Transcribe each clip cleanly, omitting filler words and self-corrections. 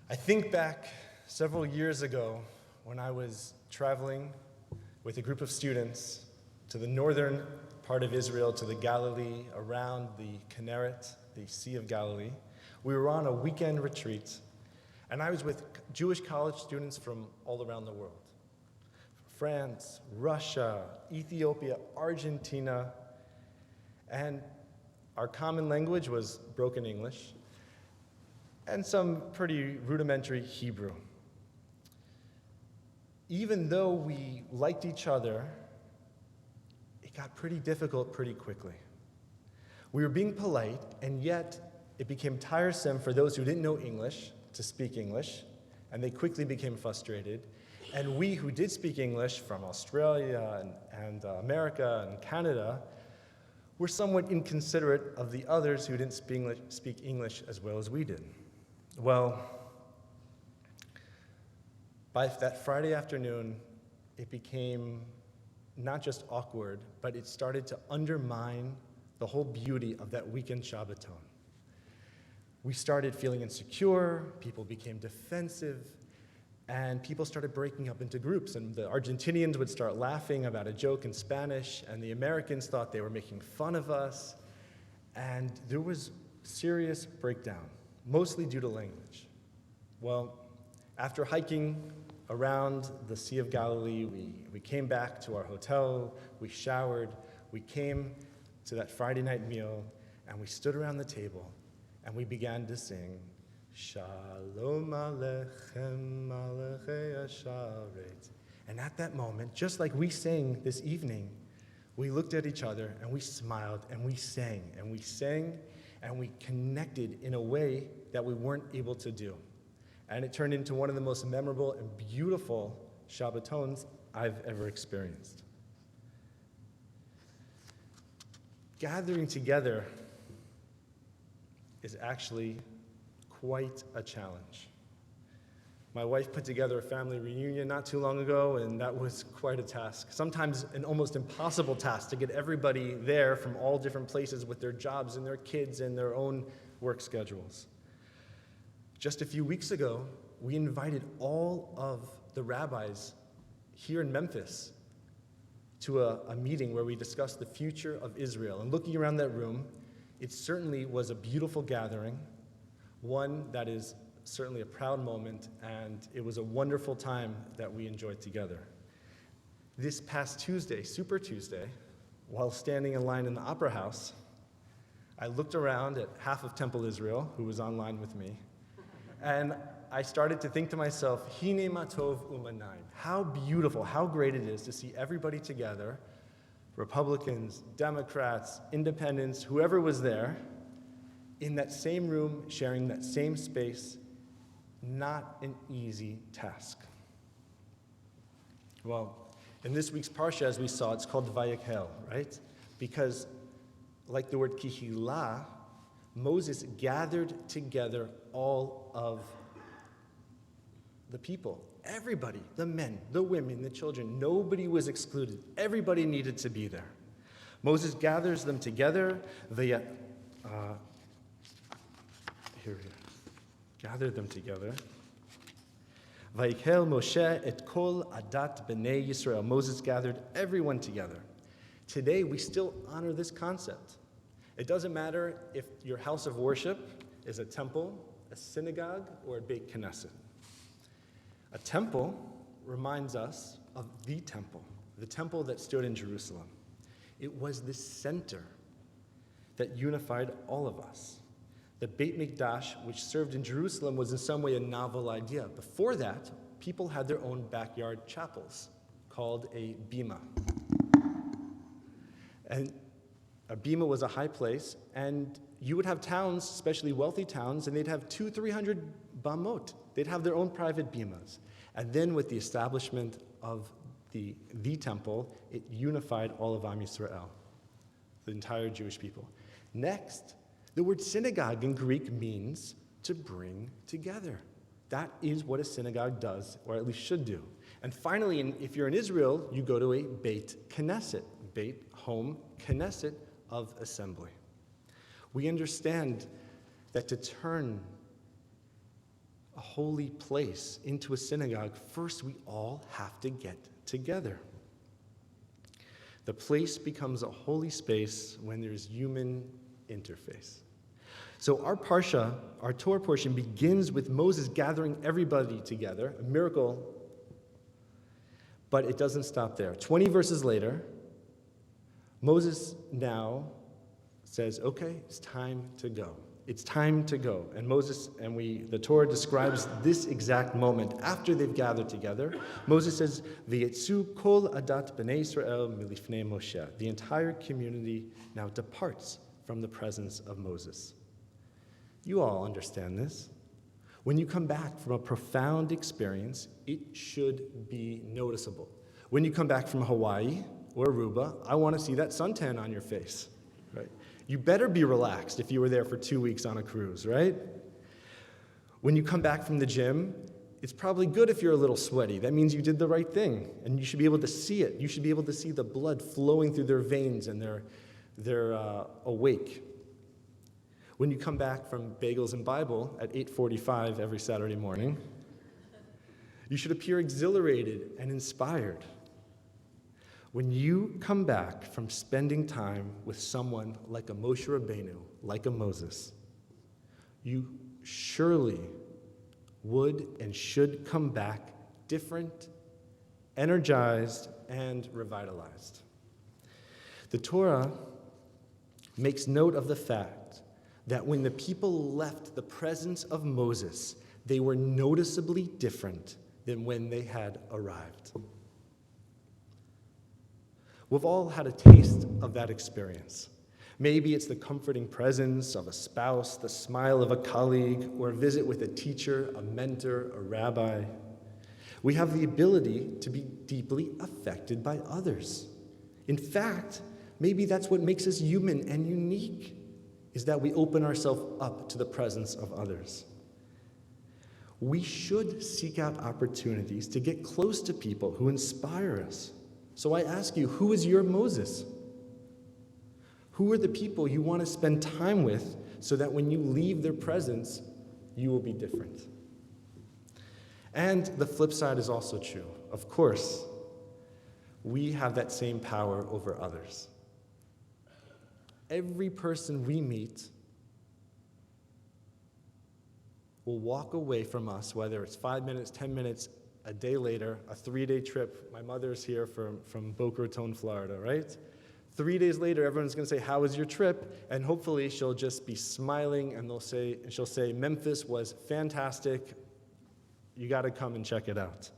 I think back several years ago when I was traveling with a group of students to the northern part of Israel, to the Galilee, around the Kinneret, the Sea of Galilee. We were on a weekend retreat, and I was with Jewish college students from all around the world. France, Russia, Ethiopia, Argentina, and our common language was broken English and some pretty rudimentary Hebrew. Even though we liked each other, it got pretty difficult pretty quickly. We were being polite, and yet it became tiresome for those who didn't know English to speak English, and they quickly became frustrated. And we who did speak English from Australia and America and Canada were somewhat inconsiderate of the others who didn't speak English as well as we did. Well, by that Friday afternoon, it became not just awkward, but it started to undermine the whole beauty of that weekend Shabbaton. We started feeling insecure, people became defensive, and people started breaking up into groups. And the Argentinians would start laughing about a joke in Spanish, and the Americans thought they were making fun of us. And there was serious breakdown, mostly due to language. Well, after hiking around the Sea of Galilee, we came back to our hotel, we showered, we came to that Friday night meal, and we stood around the table, and we began to sing, Shalom Aleichem Alechei Asharet. And at that moment, just like we sang this evening, we looked at each other, and we smiled, and we sang, and we sang, and we connected in a way that we weren't able to do. And it turned into one of the most memorable and beautiful Shabbatons I've ever experienced. Gathering together is actually quite a challenge. My wife put together a family reunion not too long ago, and that was quite a task. Sometimes an almost impossible task to get everybody there from all different places with their jobs and their kids and their own work schedules. Just a few weeks ago, we invited all of the rabbis here in Memphis to a meeting where we discussed the future of Israel. And looking around that room, it certainly was a beautiful gathering, one that is certainly a proud moment, and it was a wonderful time that we enjoyed together. This past Tuesday, Super Tuesday, while standing in line in the Opera House, I looked around at half of Temple Israel, who was online with me, and I started to think to myself, Hine matov u'manayin. How beautiful, how great it is to see everybody together, Republicans, Democrats, independents, whoever was there, in that same room, sharing that same space. Not an easy task. Well, in this week's Parsha, as we saw, it's called Vayekhel, right? Because, like the word Kihilah, Moses gathered together all of the people, everybody, the men, the women, the children. Nobody was excluded. Everybody needed to be there. Moses gathers them together. Gathered them together. Vayikel Moshe et kol adat b'nei Yisrael. Moses gathered everyone together. Today, we still honor this concept. It doesn't matter if your house of worship is a temple, a synagogue, or a Beit Knesset. A temple reminds us of the temple that stood in Jerusalem. It was the center that unified all of us. The Beit Mikdash, which served in Jerusalem, was in some way a novel idea. Before that, people had their own backyard chapels called a bima. And a bima was a high place, and you would have towns, especially wealthy towns, and they'd have 200-300 bamot. They'd have their own private bimas. And then with the establishment of the temple, it unified all of Am Yisrael, the entire Jewish people. Next, the word synagogue in Greek means to bring together. That is what a synagogue does, or at least should do. And finally, if you're in Israel, you go to a Beit Knesset, Beit, home, Knesset of assembly. We understand that to turn a holy place, into a synagogue, first we all have to get together. The place becomes a holy space when there's human interface. So our Parsha, our Torah portion, begins with Moses gathering everybody together, a miracle, but it doesn't stop there. 20 verses later, Moses now says, okay, it's time to go. It's time to go. And the Torah describes this exact moment after they've gathered together. Moses says, V'yetzu kol adat b'nei Israel milifnei Moshe. The entire community now departs from the presence of Moses. You all understand this. When you come back from a profound experience, it should be noticeable. When you come back from Hawaii or Aruba, I want to see that suntan on your face, right? You better be relaxed if you were there for 2 weeks on a cruise, right? When you come back from the gym, it's probably good if you're a little sweaty. That means you did the right thing, and you should be able to see it. You should be able to see the blood flowing through their veins, and they're awake. When you come back from Bagels and Bible at 8:45 every Saturday morning, you should appear exhilarated and inspired. When you come back from spending time with someone like a Moshe Rabbeinu, like a Moses, you surely would and should come back different, energized, and revitalized. The Torah makes note of the fact that when the people left the presence of Moses, they were noticeably different than when they had arrived. We've all had a taste of that experience. Maybe it's the comforting presence of a spouse, the smile of a colleague, or a visit with a teacher, a mentor, a rabbi. We have the ability to be deeply affected by others. In fact, maybe that's what makes us human and unique, is that we open ourselves up to the presence of others. We should seek out opportunities to get close to people who inspire us. So I ask you, who is your Moses? Who are the people you want to spend time with so that when you leave their presence, you will be different? And the flip side is also true. Of course, we have that same power over others. Every person we meet will walk away from us, whether it's 5 minutes, 10 minutes, a day later, a 3-day trip. My mother's here from Boca Raton, Florida, right? 3 days later, everyone's going to say, how was your trip? And hopefully she'll just be smiling, and she'll say, Memphis was fantastic. You got to come and check it out.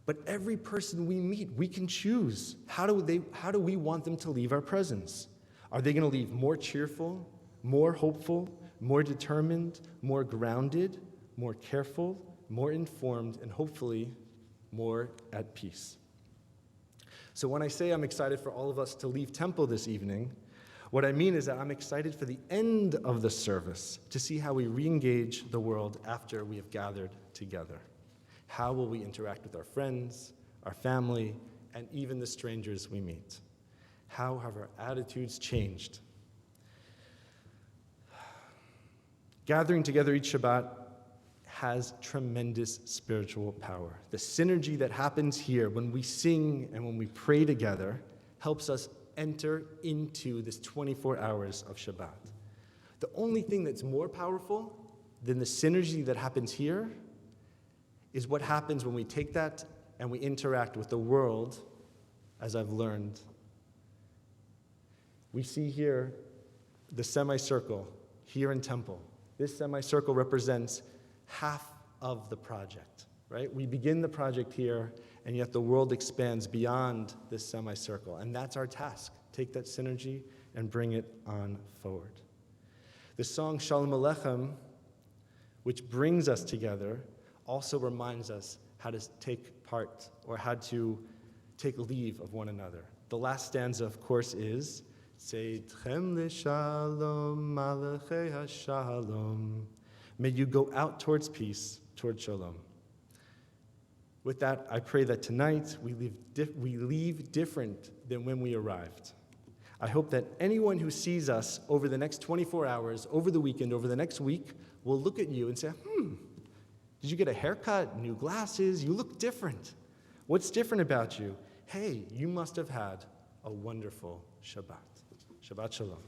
But every person we meet, we can choose. How do we want them to leave our presence? Are they going to leave more cheerful, more hopeful, more determined, more grounded, more careful, more informed, and hopefully more at peace? So when I say I'm excited for all of us to leave temple this evening, what I mean is that I'm excited for the end of the service to see how we re-engage the world after we have gathered together. How will we interact with our friends, our family, and even the strangers we meet? How have our attitudes changed? Gathering together each Shabbat has tremendous spiritual power. The synergy that happens here when we sing and when we pray together helps us enter into this 24 hours of Shabbat. The only thing that's more powerful than the synergy that happens here is what happens when we take that and we interact with the world, as I've learned. We see here the semicircle here in Temple. This semicircle represents half of the project, right? We begin the project here, and yet the world expands beyond this semicircle, and that's our task. Take that synergy and bring it on forward. The song Shalom Aleichem, which brings us together, also reminds us how to take part or how to take leave of one another. The last stanza, of course, is Seitchem l'shalom malachei hashalom. May you go out towards peace, towards shalom. With that, I pray that tonight we leave different than when we arrived. I hope that anyone who sees us over the next 24 hours, over the weekend, over the next week, will look at you and say, Did you get a haircut, new glasses? You look different. What's different about you? Hey, you must have had a wonderful Shabbat. Shabbat shalom.